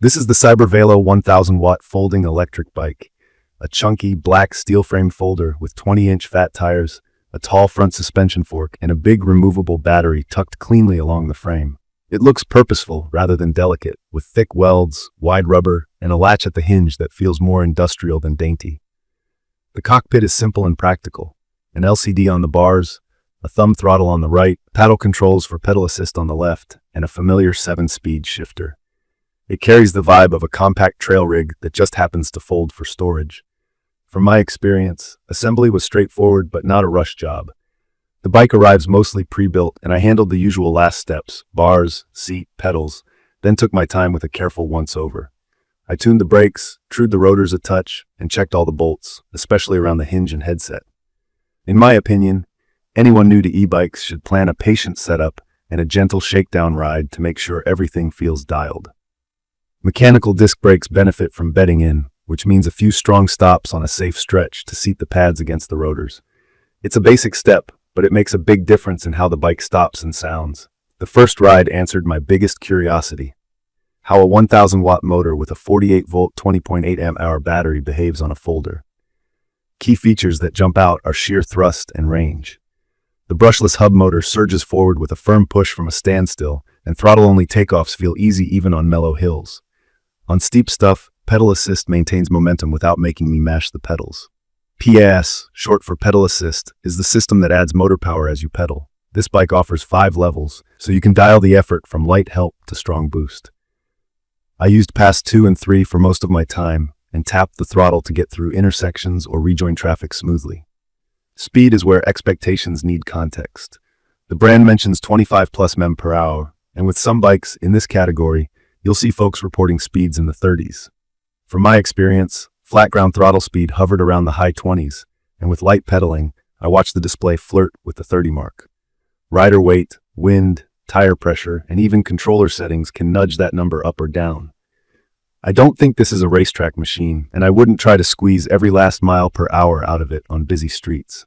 This is the Cybervelo 1000W folding electric bike, a chunky black steel frame folder with 20-inch fat tires, a tall front suspension fork, and a big removable battery tucked cleanly along the frame. It looks purposeful rather than delicate, with thick welds, wide rubber, and a latch at the hinge that feels more industrial than dainty. The cockpit is simple and practical. An LCD on the bars, a thumb throttle on the right, paddle controls for pedal assist on the left, and a familiar 7-speed shifter. It carries the vibe of a compact trail rig that just happens to fold for storage. From my experience, assembly was straightforward but not a rush job. The bike arrives mostly pre-built, and I handled the usual last steps: bars, seat, pedals, then took my time with a careful once-over. I tuned the brakes, trued the rotors a touch, and checked all the bolts, especially around the hinge and headset. In my opinion, anyone new to e-bikes should plan a patient setup and a gentle shakedown ride to make sure everything feels dialed. Mechanical disc brakes benefit from bedding in, which means a few strong stops on a safe stretch to seat the pads against the rotors. It's a basic step, but it makes a big difference in how the bike stops and sounds. The first ride answered my biggest curiosity: how a 1000-watt motor with a 48-volt 20.8 amp-hour battery behaves on a folder. Key features that jump out are sheer thrust and range. The brushless hub motor surges forward with a firm push from a standstill, and throttle-only takeoffs feel easy even on mellow hills. On steep stuff, pedal assist maintains momentum without making me mash the pedals. PAS, short for pedal assist, is the system that adds motor power as you pedal. This bike offers 5 levels, so you can dial the effort from light help to strong boost. I used PAS 2 and 3 for most of my time, and tapped the throttle to get through intersections or rejoin traffic smoothly. Speed is where expectations need context. The brand mentions 25 plus mph, and with some bikes in this category, you'll see folks reporting speeds in the 30s. From my experience, flat ground throttle speed hovered around the high 20s, and with light pedaling, I watched the display flirt with the 30 mark. Rider weight, wind, tire pressure, and even controller settings can nudge that number up or down. I don't think this is a racetrack machine, and I wouldn't try to squeeze every last mile per hour out of it on busy streets.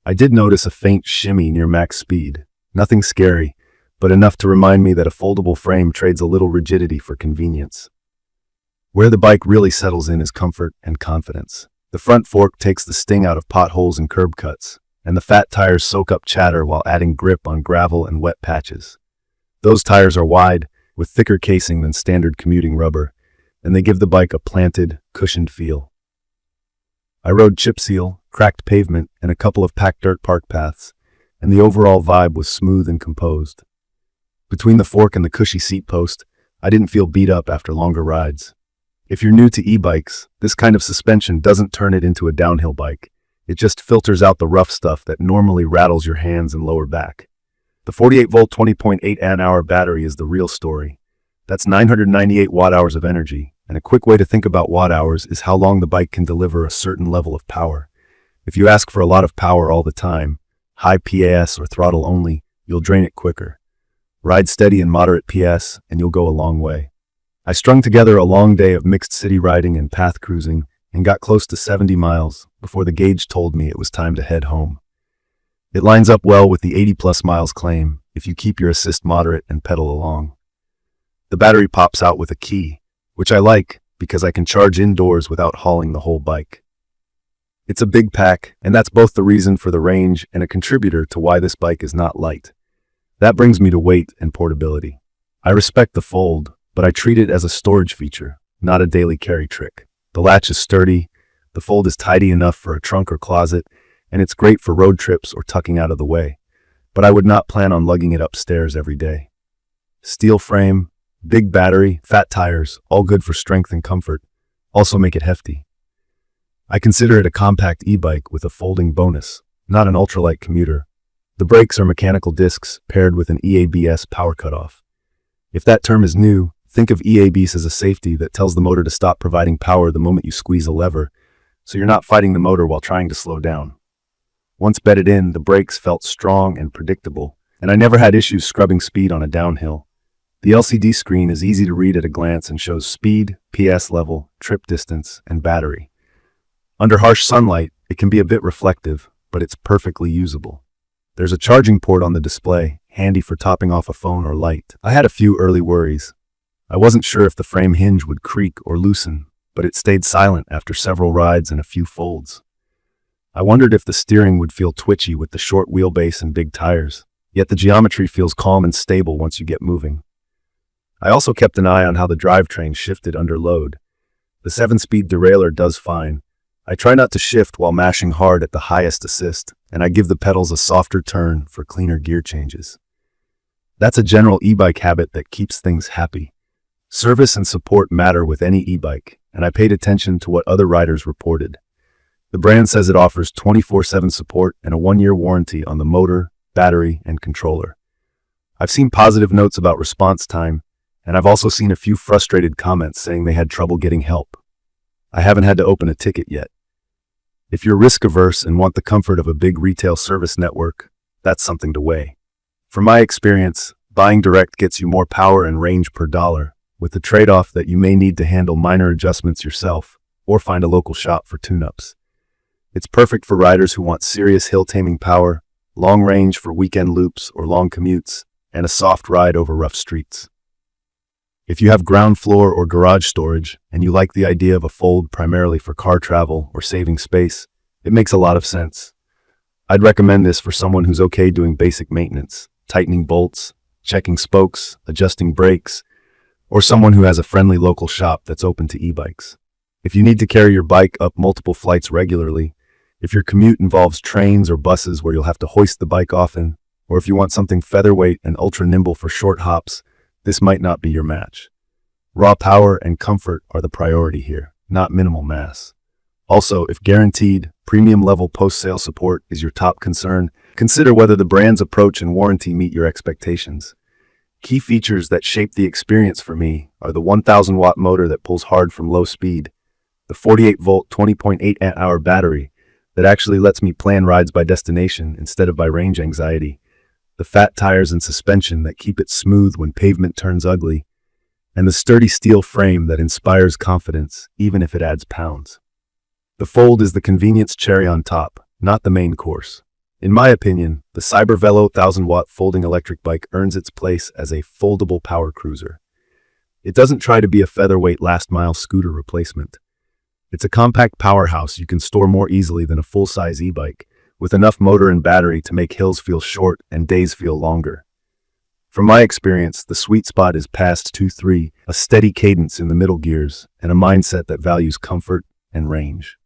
I did notice a faint shimmy near max speed. Nothing scary, but enough to remind me that a foldable frame trades a little rigidity for convenience. Where the bike really settles in is comfort and confidence. The front fork takes the sting out of potholes and curb cuts, and the fat tires soak up chatter while adding grip on gravel and wet patches. Those tires are wide, with thicker casing than standard commuting rubber, and they give the bike a planted, cushioned feel. I rode chip seal, cracked pavement, and a couple of packed dirt park paths, and the overall vibe was smooth and composed. Between the fork and the cushy seat post, I didn't feel beat up after longer rides. If you're new to e-bikes, this kind of suspension doesn't turn it into a downhill bike. It just filters out the rough stuff that normally rattles your hands and lower back. The 48-volt 20.8 amp-hour battery is the real story. That's 998 watt-hours of energy, and a quick way to think about watt-hours is how long the bike can deliver a certain level of power. If you ask for a lot of power all the time, high PAS or throttle only, you'll drain it quicker. Ride steady and moderate PS, and you'll go a long way. I strung together a long day of mixed city riding and path cruising, and got close to 70 miles before the gauge told me it was time to head home. It lines up well with the 80+ miles claim if you keep your assist moderate and pedal along. The battery pops out with a key, which I like because I can charge indoors without hauling the whole bike. It's a big pack, and that's both the reason for the range and a contributor to why this bike is not light. That brings me to weight and portability. I respect the fold, but I treat it as a storage feature, not a daily carry trick. The latch is sturdy, the fold is tidy enough for a trunk or closet, and it's great for road trips or tucking out of the way. But I would not plan on lugging it upstairs every day. Steel frame, big battery, fat tires, all good for strength and comfort, also make it hefty. I consider it a compact e-bike with a folding bonus, not an ultralight commuter. The brakes are mechanical discs paired with an EABS power cutoff. If that term is new, think of EABS as a safety that tells the motor to stop providing power the moment you squeeze a lever, so you're not fighting the motor while trying to slow down. Once bedded in, the brakes felt strong and predictable, and I never had issues scrubbing speed on a downhill. The LCD screen is easy to read at a glance and shows speed, PS level, trip distance, and battery. Under harsh sunlight, it can be a bit reflective, but it's perfectly usable. There's a charging port on the display, handy for topping off a phone or light. I had a few early worries. I wasn't sure if the frame hinge would creak or loosen, but it stayed silent after several rides and a few folds. I wondered if the steering would feel twitchy with the short wheelbase and big tires, yet the geometry feels calm and stable once you get moving. I also kept an eye on how the drivetrain shifted under load. The 7-speed derailleur does fine. I try not to shift while mashing hard at the highest assist, and I give the pedals a softer turn for cleaner gear changes. That's a general e-bike habit that keeps things happy. Service and support matter with any e-bike, and I paid attention to what other riders reported. The brand says it offers 24/7 support and a 1-year warranty on the motor, battery, and controller. I've seen positive notes about response time, and I've also seen a few frustrated comments saying they had trouble getting help. I haven't had to open a ticket yet. If you're risk-averse and want the comfort of a big retail service network, that's something to weigh. From my experience, buying direct gets you more power and range per dollar, with the trade-off that you may need to handle minor adjustments yourself or find a local shop for tune-ups. It's perfect for riders who want serious hill-taming power, long range for weekend loops or long commutes, and a soft ride over rough streets. If you have ground floor or garage storage and you like the idea of a fold primarily for car travel or saving space, it makes a lot of sense. I'd recommend this for someone who's okay doing basic maintenance, tightening bolts, checking spokes, adjusting brakes, or someone who has a friendly local shop that's open to e-bikes. If you need to carry your bike up multiple flights regularly, if your commute involves trains or buses where you'll have to hoist the bike often, or if you want something featherweight and ultra nimble for short hops, this might not be your match. Raw power and comfort are the priority here, not minimal mass. Also, if guaranteed, premium-level post-sale support is your top concern, consider whether the brand's approach and warranty meet your expectations. Key features that shape the experience for me are the 1,000-watt motor that pulls hard from low speed, the 48-volt 20.8 amp-hour battery that actually lets me plan rides by destination instead of by range anxiety, the fat tires and suspension that keep it smooth when pavement turns ugly, and the sturdy steel frame that inspires confidence even if it adds pounds. The Fold is the convenience cherry on top, not the main course. In my opinion, the Cybervelo 1000W folding electric bike earns its place as a foldable power cruiser. It doesn't try to be a featherweight last-mile scooter replacement. It's a compact powerhouse you can store more easily than a full-size e-bike, with enough motor and battery to make hills feel short and days feel longer. From my experience, the sweet spot is past 2-3, a steady cadence in the middle gears, and a mindset that values comfort and range.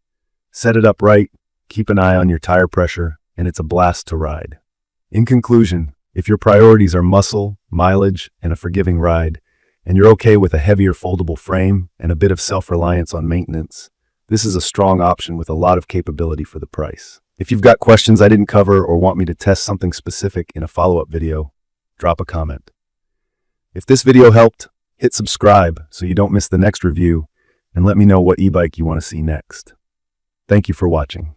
Set it up right, keep an eye on your tire pressure, and it's a blast to ride. In conclusion, if your priorities are muscle, mileage, and a forgiving ride, and you're okay with a heavier foldable frame and a bit of self-reliance on maintenance, this is a strong option with a lot of capability for the price. If you've got questions I didn't cover or want me to test something specific in a follow-up video, drop a comment. If this video helped, hit subscribe so you don't miss the next review, and let me know what e-bike you want to see next. Thank you for watching.